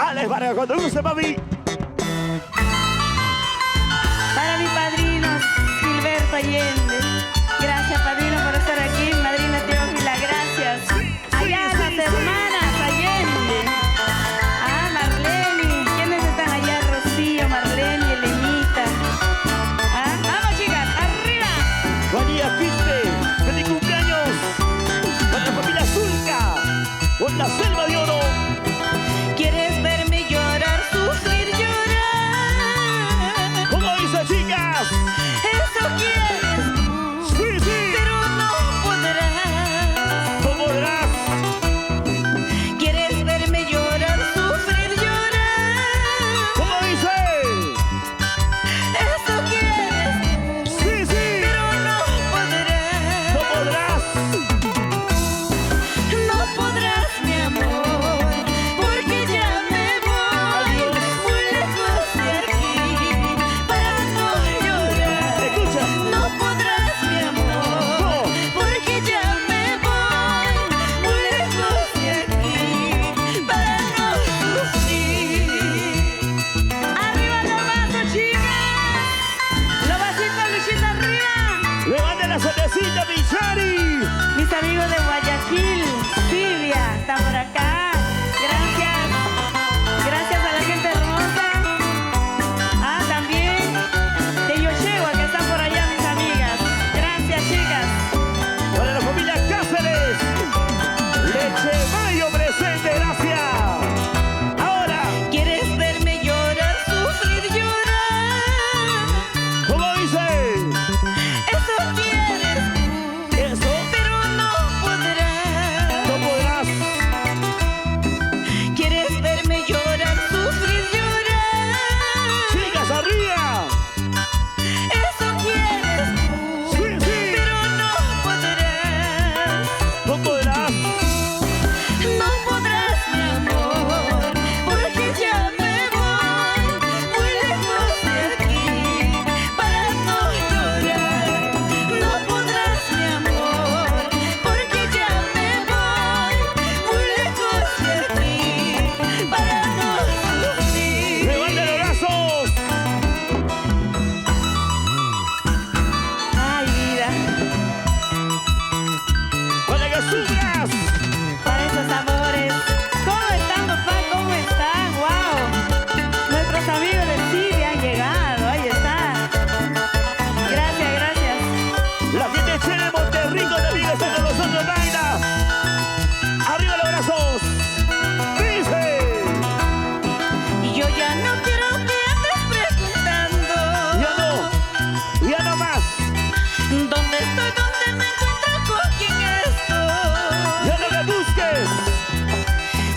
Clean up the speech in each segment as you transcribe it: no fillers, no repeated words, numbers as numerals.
Alex Vargas, cuando guste, papi. Para mi padrino Gilberto Allende. Gracias, padrino, por estar aquí. Madrina Teófila, gracias. Allá las hermanas Allende. Ah, Marlene. ¿Quiénes están allá? Rocío, Marlene, Elenita. Ah, vamos, chicas, arriba. Buen día, Quiste. Feliz cumpleaños. Para la familia Zulca. Con la selva de oro. ¿Quieres verme llorar, sufrir, llorar? ¿Cómo dice, chicas? Eso quieres tú. Sí, sí. Pero no podrás. ¿Cómo podrás? ¿Quieres verme llorar, sufrir, llorar? ¿Cómo dice? Eso quieres tú. Sí, sí. Pero no podrás. ¿No podrás? No podrás, mi amor, porque ya me voy muy lejos de aquí para no llorar. Escucha. No podrás, mi amor, porque ya me voy muy lejos de aquí para no sufrir. Arriba los vasos, chicas. Los vasitos, Luchita, arriba. Levante la cervecita, mi Chari. Mis amigos de Guayaquil, Silvia, está por acá. Gracias. Gracias a la gente hermosa. Ah, también de Yochegua, que están por allá, mis amigas. Gracias, chicas. Para la familia Cáceres. Leche Mayo presente, gracias. Ahora, ¿Quieres verme llorar, sufrir, llorar? ¿cómo dice? Eso quieres tú, Eso pero no podrás. no podrás. ¿Quieres verme llorar, sufrir, llorar? Chicas, arriba. Eso quieres tú, Sí, sí. pero no podrás. No podrás. No podrás, mi amor, porque ya me voy muy lejos de aquí para no llorar. No podrás, mi amor, porque ya me voy muy lejos de aquí para no sufrir. Levante los brazos. Ay, vida, Para que sufras. para esos amores. ¿Cómo están, papá? ¿Cómo están? ¡Wow! Nuestros amigos de Silvia han llegado. Ahí está. Gracias, gracias. La gente chévere de Monterrico también está con nosotros, Naina. Arriba los brazos. Dice. Y yo ya no quiero que andes preguntando Ya no más. ¿dónde estoy? ¿Dónde me encuentro? ¿Con quién estoy? Ya no me busques.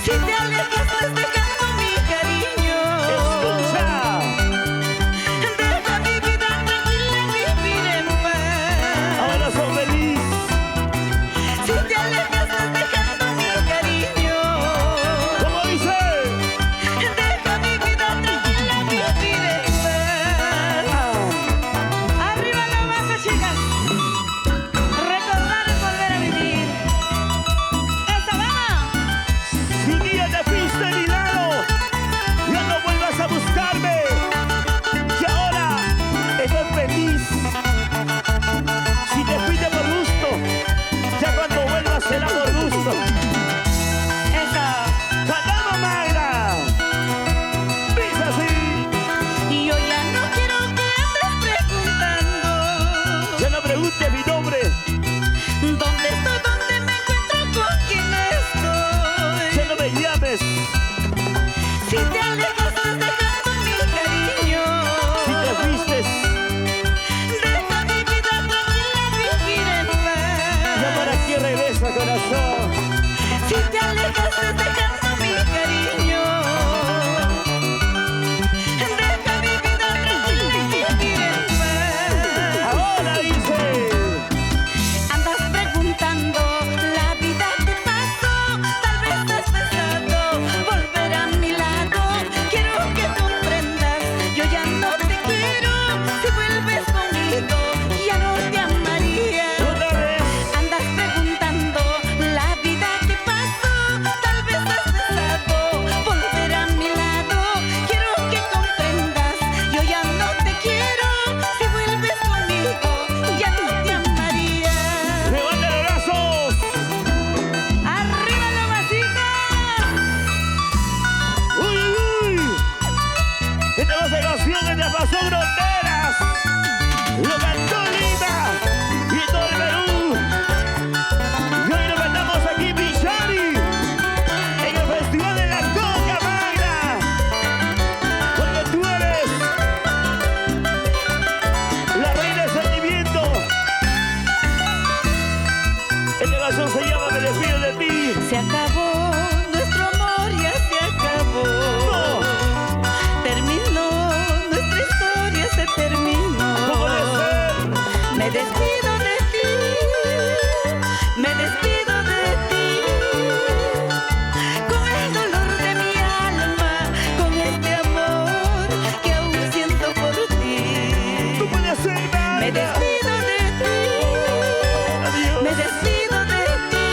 Si te alejas, estás dejando mi cariño. Escucha. Deja mi vida tranquila y vivir en paz. Ahora son feliz. Si te alejas, estás dejando mi cariño. ¿Cómo dice? Deja mi vida tranquila y vivir en paz. Arriba la masa, chicas. Recordar es volver a vivir. ¡Esa vamos! Si un día te fuiste de mi lado, ya no vuelvas a buscarme. Que ahora estoy feliz. Si te fuiste por gusto, ya cuando vuelvas será por gusto. Eso. ¡Cantamos, Mayra! Dice así. Y yo ya no quiero que andes preguntando Ya no preguntes mi nombre. ¿dónde estoy? ¿Dónde me encuentro? ¿Con quién estoy? Ya no me llames. Si te alejas, estás dejando mi cariño. Si te fuiste, Deja mi vida tranquila y vivir en ya paz. para qué regresa, corazón. Si te alejas, estás dejando mi cariño. Deja mi vida tranquila y vivir en paz. Ahora dice. Andas preguntando la vida que pasó. Tal vez has pensado volver a mi lado. Quiero que comprendas, yo ya no te quiero. Si vuelves conmigo, ya no te amaría. Otra vez. Andas preguntando la vida que pasó. Tal vez has Se acabó, nuestro amor ya se acabó. Terminó, nuestra historia se terminó. Me despido de ti, me despido de ti, con el dolor de mi alma, con este amor que aún siento por ti. No puede hacer nada. Me despido de ti, Adiós. me despido de ti,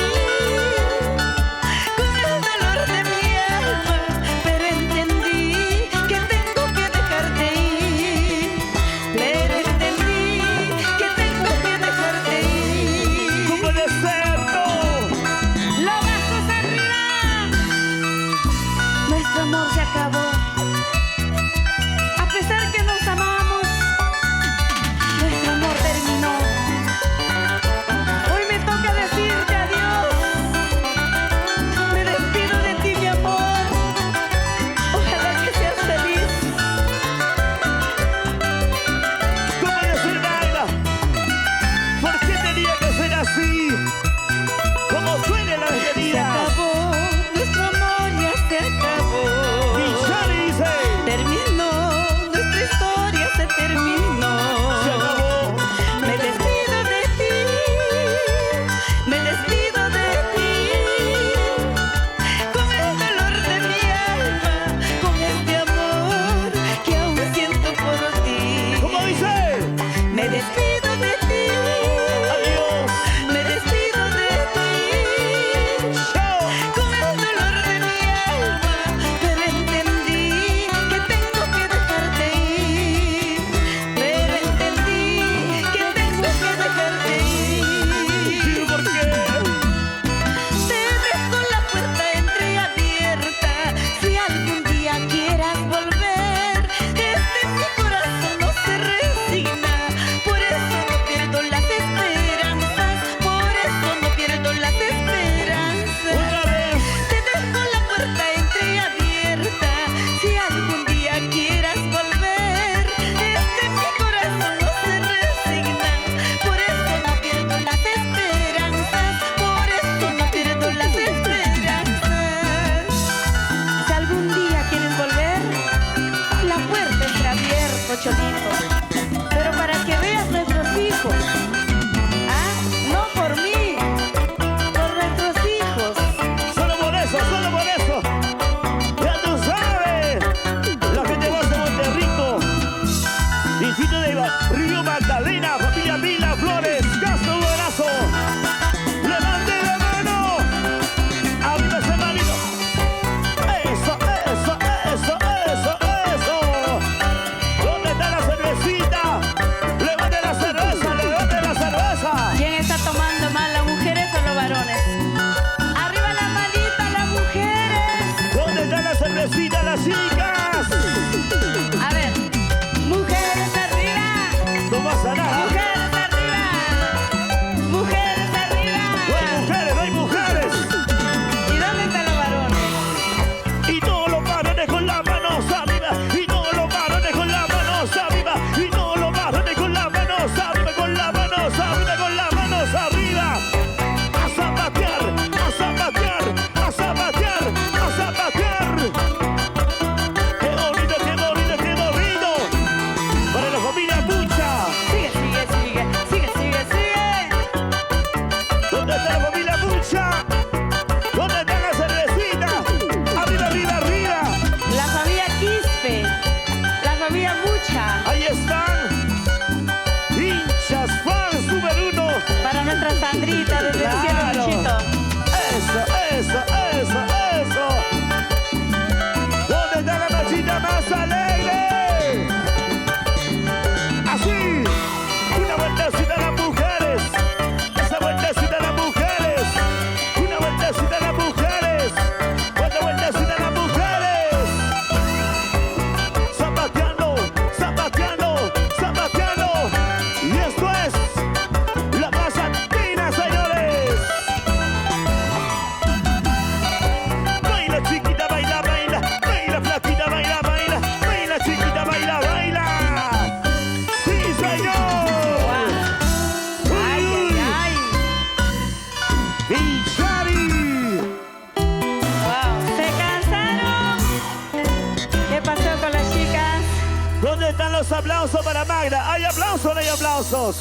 aplausos para Magda. ¿Hay aplausos o no hay aplausos?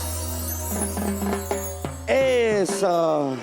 Eso.